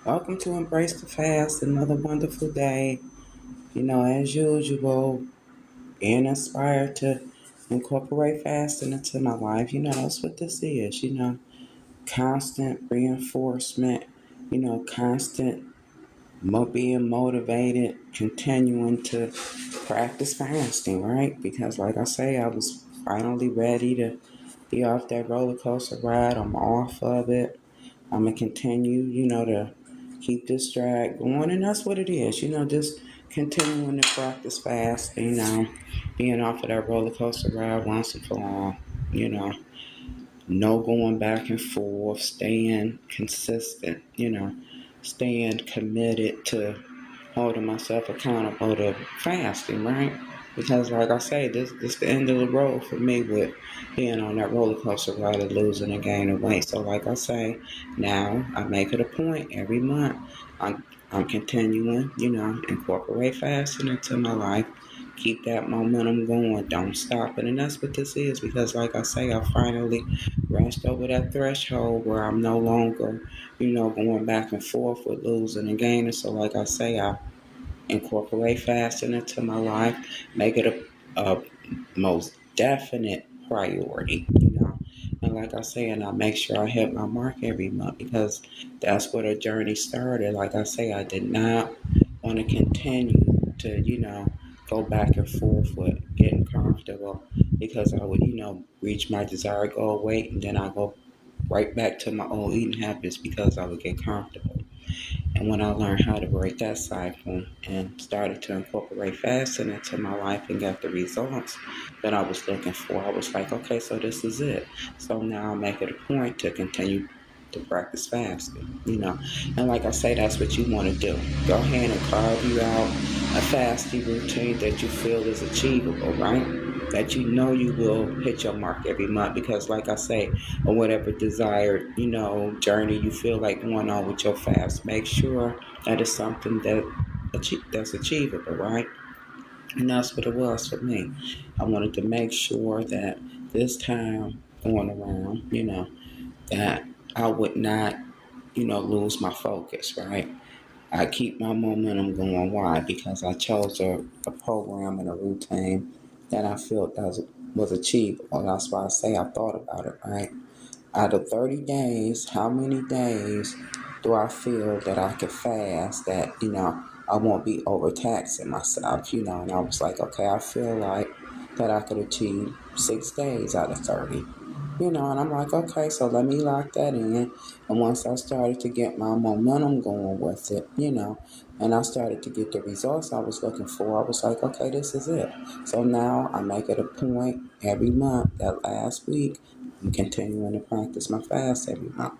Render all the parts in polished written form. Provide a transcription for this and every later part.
Welcome to Embrace the Fast, another wonderful day. As usual, being inspired to incorporate fasting into my life. That's what this is. Constant reinforcement, constant being motivated, continuing to practice fasting, right? Because, like I say, I was finally ready to be off that roller coaster ride. I'm off of it. I'm gonna continue, to keep this drag going, and that's what it is. Just continuing to practice fasting, being off of that roller coaster ride once and for all. You know, no going back and forth, staying consistent. Staying committed to holding myself accountable to fasting, right? Because, like I say, this the end of the road for me with being on that roller coaster ride of losing and gaining weight. So, like I say, now I make it a point every month. I'm continuing, incorporate fasting into my life. Keep that momentum going. Don't stop it. And that's what this is because, like I say, I finally rushed over that threshold where I'm no longer, going back and forth with losing and gaining. So, like I say, I incorporate fasting into my life, make it a most definite priority. And like I say, and I make sure I hit my mark every month because that's where the journey started. Like I say, I did not want to continue to, go back and forth with getting comfortable because I would, reach my desired goal weight and then I go right back to my old eating habits because I would get comfortable. And when I learned how to break that cycle and started to incorporate fasting into my life and got the results that I was looking for, I was like, okay, so this is it. So now I make it a point to continue to practice fasting. And like I say, that's what you want to do. Go ahead and carve you out a fasting routine that you feel is achievable, right? That you know you will hit your mark every month because, like I say, or whatever desired, journey you feel like going on with your fast. Make sure that is something that's achievable, right? And that's what it was for me. I wanted to make sure that this time going around, that I would not, lose my focus, right? I keep my momentum going. Why? Because I chose a program and a routine that I felt was achievable. That's why I say I thought about it, right? Out of 30 days, how many days do I feel that I could fast that, I won't be overtaxing myself. And I was like, okay, I feel like that I could achieve 6 days out of 30. And I'm like, okay, so let me lock that in. And once I started to get my momentum going with it, and I started to get the results I was looking for, I was like, okay, this is it. So now I make it a point every month that last week I'm continuing to practice my fast every month.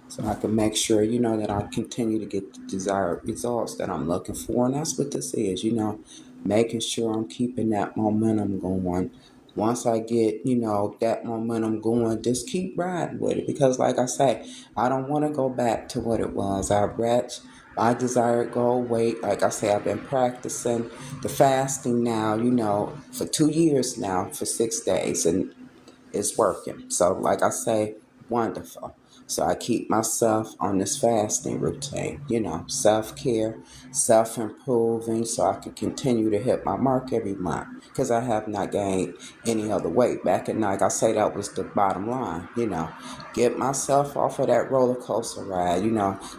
So I can make sure, that I continue to get the desired results that I'm looking for. And that's what this is, making sure I'm keeping that momentum going. Once I get, that momentum going, just keep riding with it. Because like I say, I don't want to go back to what it was. I've reached my desired goal weight. Like I say, I've been practicing the fasting now, for 2 years now for 6 days. And it's working. So, like I say, wonderful. So, I keep myself on this fasting routine, self care, self improving, so I can continue to hit my mark every month because I have not gained any other weight. Back in, like I say, that was the bottom line, get myself off of that roller coaster ride,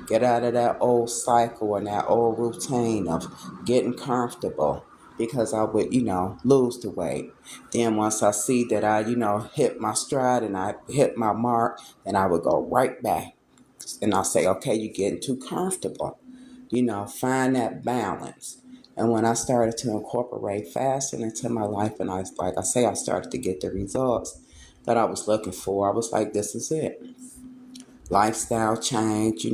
get out of that old cycle and that old routine of getting comfortable because I would, lose the weight. Then once I see that I, hit my stride and I hit my mark, then I would go right back. And I'll say, okay, you're getting too comfortable. Find that balance. And when I started to incorporate fasting into my life, and like I say, I started to get the results that I was looking for, I was like, this is it. Lifestyle change,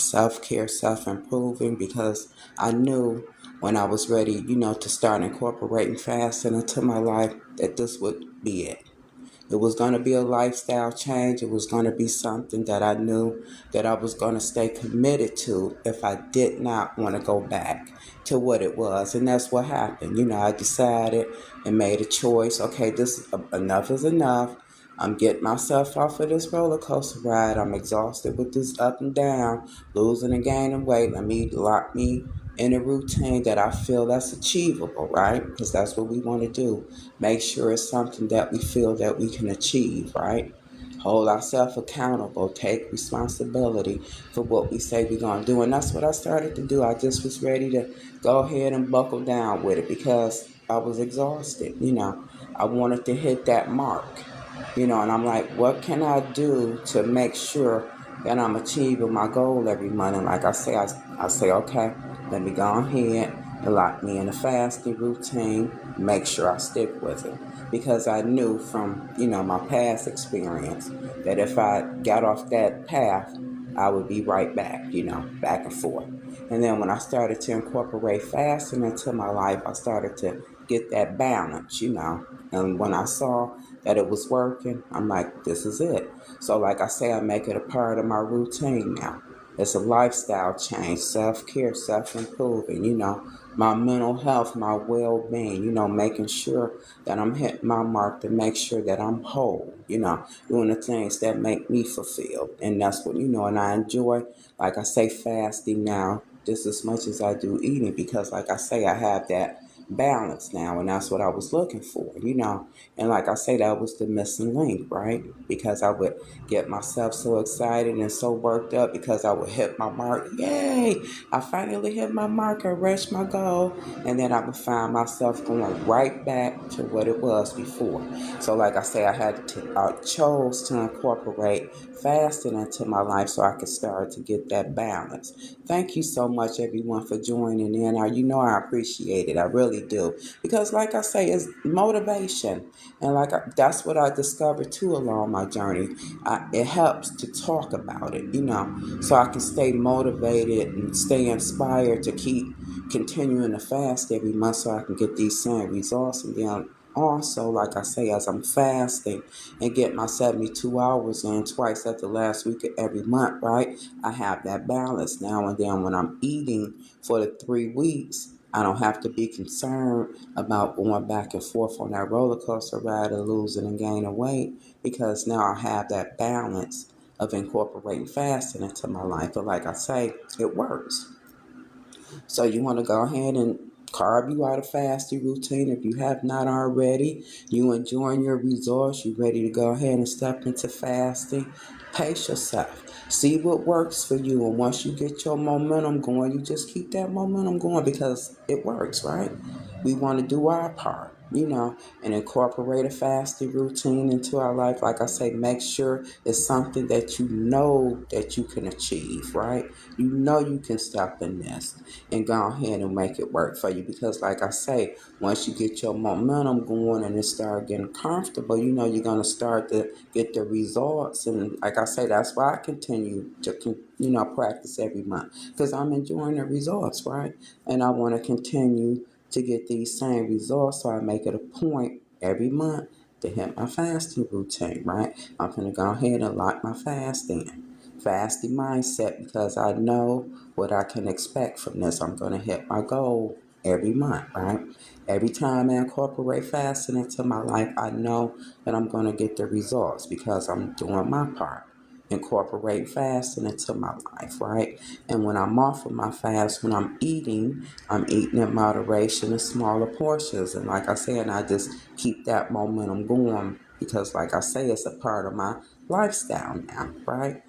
self care, self improving, because I knew when I was ready, to start incorporating fasting into my life that this would be it. It was going to be a lifestyle change. It was going to be something that I knew that I was going to stay committed to if I did not want to go back to what it was. And that's what happened. I decided and made a choice. Okay, enough is enough. I'm getting myself off of this roller coaster ride. I'm exhausted with this up and down, losing and gaining weight. Let me lock me in a routine that I feel that's achievable, right? Because that's what we want to do. Make sure it's something that we feel that we can achieve, right? Hold ourselves accountable, take responsibility for what we say we're going to do. And that's what I started to do. I just was ready to go ahead and buckle down with it because I was exhausted. I wanted to hit that mark, and I'm like, what can I do to make sure that I'm achieving my goal every month? And like I say, okay, let me go ahead and lock me in a fasting routine, make sure I stick with it. Because I knew from, my past experience that if I got off that path, I would be right back, back and forth. And then when I started to incorporate fasting into my life, I started to get that balance. And when I saw that it was working, I'm like, this is it. So, like I say, I make it a part of my routine now. It's a lifestyle change, self care, self improving, my mental health, my well being, making sure that I'm hitting my mark to make sure that I'm whole, doing the things that make me fulfilled. And that's what, and I enjoy, like I say, fasting now just as much as I do eating because, like I say, I have that balance now, and that's what I was looking for. And like I say, that was the missing link, right? Because I would get myself so excited and so worked up because I would hit my mark. Yay! I finally hit my mark and reached my goal, and then I would find myself going right back to what it was before. So, like I say, I chose to incorporate fasting into my life so I could start to get that balance. Thank you so much, everyone, for joining in. I appreciate it. I really do. Because, like I say, it's motivation. And that's what I discovered too along my journey. It helps to talk about it, so I can stay motivated and stay inspired to keep continuing to fast every month so I can get these same results. And then also, like I say, as I'm fasting and get my 72 hours in twice at the last week of every month, right? I have that balance now. And then when I'm eating for the 3 weeks, I don't have to be concerned about going back and forth on that roller coaster ride of losing and gaining weight because now I have that balance of incorporating fasting into my life. But like I say, it works. So you want to go ahead and carve you out a fasting routine if you have not already. You enjoying your results. You ready to go ahead and step into fasting. Pace yourself. See what works for you. And once you get your momentum going, you just keep that momentum going because it works, right? We want to do our part, and incorporate a fasting routine into our life. Like I say, make sure it's something that you know that you can achieve, right? You know you can step in this and go ahead and make it work for you because, like I say, once you get your momentum going and it start getting comfortable, you're going to start to get the results. And like I say, that's why I continue to practice every month because I'm enjoying the results, right? And I want to continue to get these same results, so I make it a point every month to hit my fasting routine, right? I'm going to go ahead and lock my fast in. Fasting mindset because I know what I can expect from this. I'm going to hit my goal every month, right? Every time I incorporate fasting into my life, I know that I'm going to get the results because I'm doing my part. Incorporate fasting into my life, right? And when I'm off of my fast, when I'm eating in moderation in smaller portions. And like I said, I just keep that momentum going because, like I say, it's a part of my lifestyle now, right?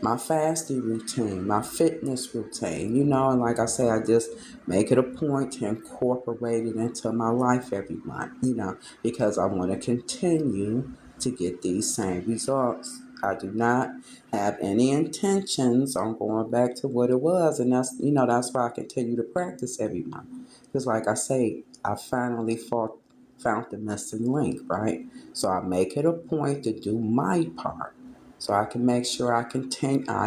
My fasting routine, my fitness routine, and like I say, I just make it a point to incorporate it into my life every month, because I want to continue to get these same results. I do not have any intentions on going back to what it was, and that's why I continue to practice every month. Because like I say, I finally found the missing link, right? So I make it a point to do my part so I can make sure I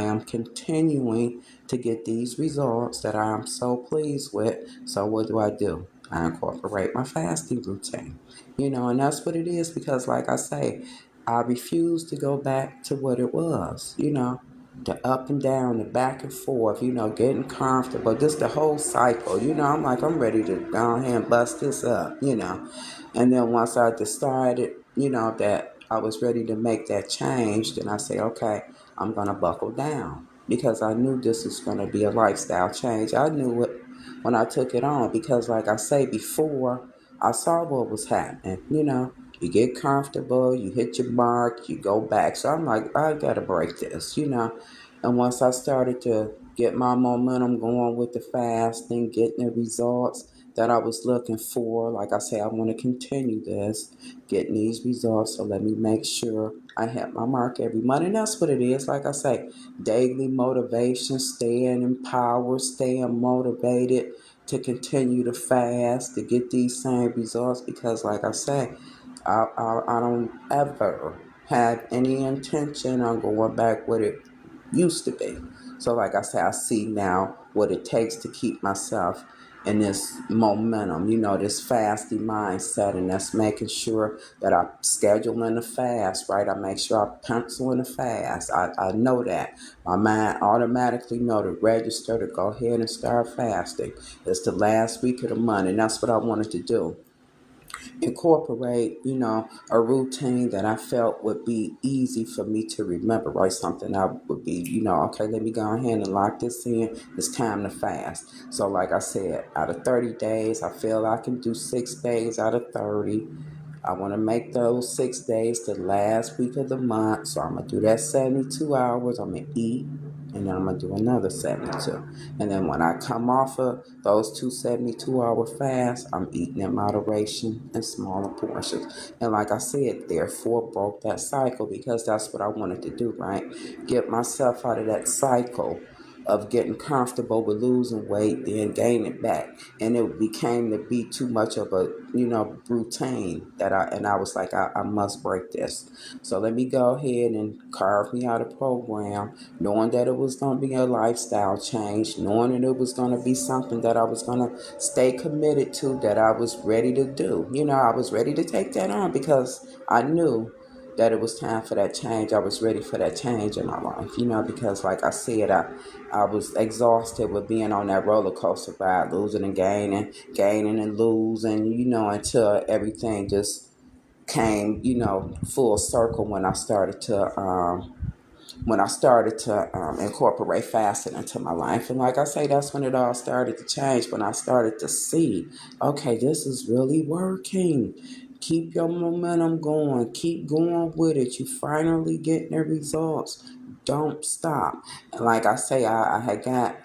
am continuing to get these results that I am so pleased with. So what do? I incorporate my fasting routine, and that's what it is because, like I say, I refuse to go back to what it was, the up and down, the back and forth, getting comfortable, just the whole cycle, I'm like, I'm ready to go ahead and bust this up. And then once I decided, that I was ready to make that change, then I say, okay, I'm going to buckle down because I knew this was going to be a lifestyle change. I knew it when I took it on because, like I say before, I saw what was happening. You get comfortable, you hit your mark, you go back. So I'm like, I got to break this. And once I started to get my momentum going with the fasting, getting the results that I was looking for, like I say, I want to continue this, getting these results. So let me make sure I hit my mark every month. And that's what it is. Like I say, daily motivation, staying empowered, staying motivated to continue to fast, to get these same results. Because, like I say, I don't ever have any intention on going back what it used to be. So, like I say, I see now what it takes to keep myself in this momentum, this fasting mindset, and that's making sure that I schedule in the fast, right? I make sure I pencil in the fast. I know that. My mind automatically know to register to go ahead and start fasting. It's the last week of the month, and that's what I wanted to do, incorporate, a routine that I felt would be easy for me to remember, right? Something I would be, okay, let me go ahead and lock this in. It's time to fast. So, like I said, out of 30 days, I feel I can do 6 days out of 30. I want to make those 6 days the last week of the month. So I'm going to do that 72 hours. I'm going to eat. And then I'm going to do another 72. And then when I come off of those two 72-hour fasts, I'm eating in moderation in smaller portions. And like I said, therefore broke that cycle because that's what I wanted to do, right? Get myself out of that cycle of getting comfortable with losing weight, then gain it back. And it became to be too much of a, routine that I was like, I must break this. So let me go ahead and carve me out a program, knowing that it was going to be a lifestyle change, knowing that it was going to be something that I was going to stay committed to, that I was ready to do. I was ready to take that on because I knew that it was time for that change. I was ready for that change in my life, because like I said, I was exhausted with being on that roller coaster ride, losing and gaining, gaining and losing, until everything just came, full circle when I started to incorporate fasting into my life. And like I say, that's when it all started to change, when I started to see, okay, this is really working. Keep your momentum going. Keep going with it. You finally getting the results. Don't stop. And like I say, I had got,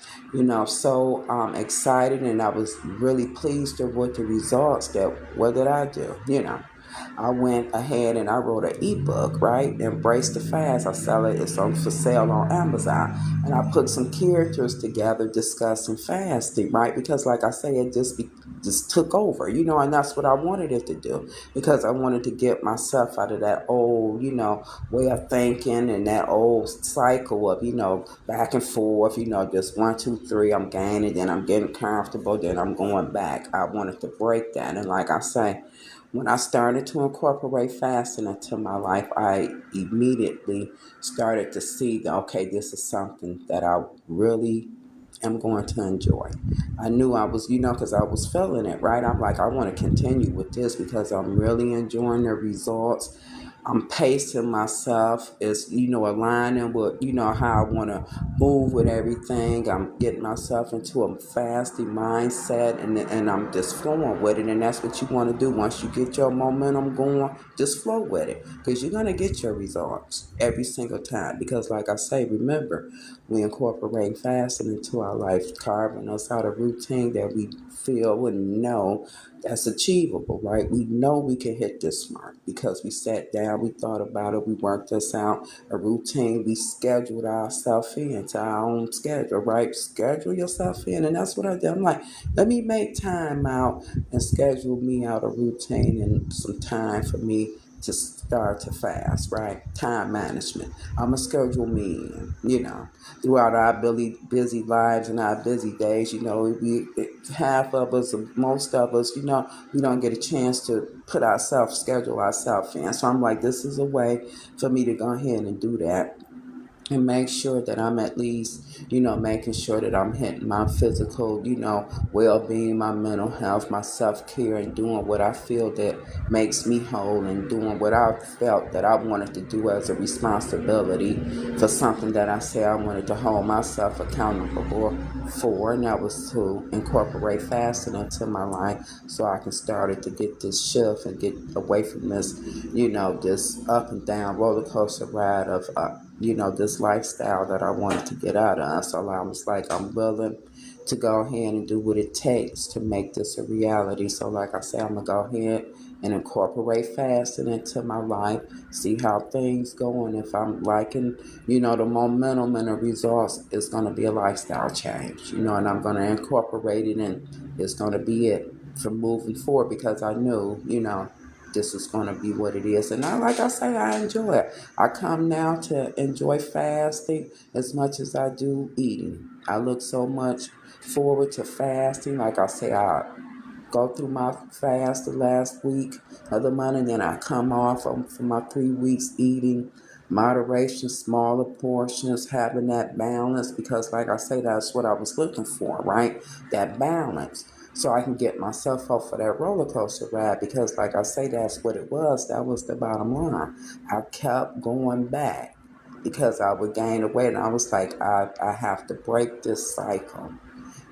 so excited, and I was really pleased with the results. That what did I do? I went ahead and I wrote an ebook, right? Embrace the Fast. I sell it. It's on for sale on Amazon. And I put some characters together discussing fasting, right? Because like I say, it just took over, and that's what I wanted it to do, because I wanted to get myself out of that old, way of thinking, and that old cycle of, back and forth, just 1, 2, 3, I'm gaining, then I'm getting comfortable, then I'm going back. I wanted to break that. And like I say, when I started to incorporate fasting into my life, I immediately started to see that, okay, this is something that I really am going to enjoy. I knew I was, because I was feeling it, right? I'm like, I want to continue with this because I'm really enjoying the results. I'm pacing myself. It's, aligning with, how I want to move with everything. I'm getting myself into a fasting mindset, and I'm just flowing with it. And that's what you want to do. Once you get your momentum going, just flow with it, because you're going to get your results every single time. Because like I say, remember, we incorporate fasting into our life, carving us out a routine that we feel and know that's achievable, right? We know we can hit this mark because we sat down, we thought about it, we worked this out, a routine, we scheduled ourselves into our own schedule, right? Schedule yourself in, and that's what I did. I'm like, let me make time out and schedule me out a routine and some time for me to start to fast, right? Time management. I'm going to schedule me in, throughout our busy lives and our busy days. Half of us, or most of us, we don't get a chance to schedule ourselves in. So I'm like, this is a way for me to go ahead and do that and make sure that I'm at least, making sure that I'm hitting my physical, well-being, my mental health, my self-care, and doing what I feel that makes me whole, and doing what I felt that I wanted to do as a responsibility for something that I say I wanted to hold myself accountable for, and that was to incorporate fasting into my life so I can start it to get this shift and get away from this, this up and down roller coaster ride of this lifestyle that I wanted to get out of. So I was like, I'm willing to go ahead and do what it takes to make this a reality. So like I said, I'm gonna go ahead and incorporate fasting into my life, see how things go, and if I'm liking, the momentum and the results, it's gonna be a lifestyle change, and I'm gonna incorporate it, and it's gonna be it from moving forward, because I knew, this is going to be what it is. And like I say, I enjoy it. I come now to enjoy fasting as much as I do eating. I look so much forward to fasting. Like I say, I go through my fast the last week of the month, and then I come off for my 3 weeks eating moderation, smaller portions, having that balance, because like I say, that's what I was looking for, right? That balance. So I can get myself off of that roller coaster ride, because like I say, that's what it was. That was the bottom line. I kept going back because I would gain the weight, and I was like, I have to break this cycle.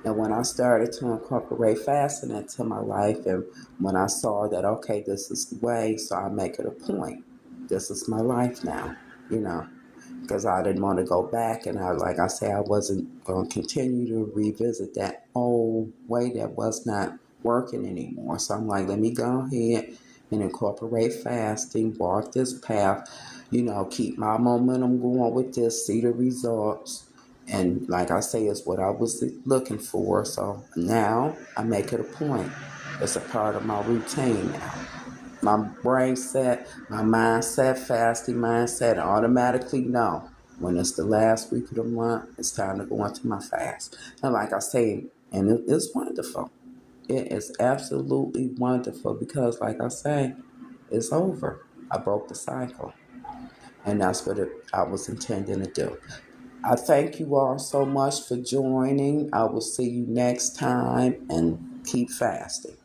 And when I started to incorporate fasting into my life, and when I saw that, okay, this is the way, so I make it a point. This is my life now, you know, because I didn't want to go back. And like I say, I wasn't going to continue to revisit that old way that was not working anymore. So I'm like, let me go ahead and incorporate fasting, walk this path, keep my momentum going with this, see the results. And like I say, it's what I was looking for. So now I make it a point. It's a part of my routine now. My brain set, my mindset, fasting mindset, automatically know when it's the last week of the month, it's time to go into my fast. And like I say, and it's wonderful. It is absolutely wonderful, because like I say, it's over. I broke the cycle. And that's what I was intending to do. I thank you all so much for joining. I will see you next time, and keep fasting.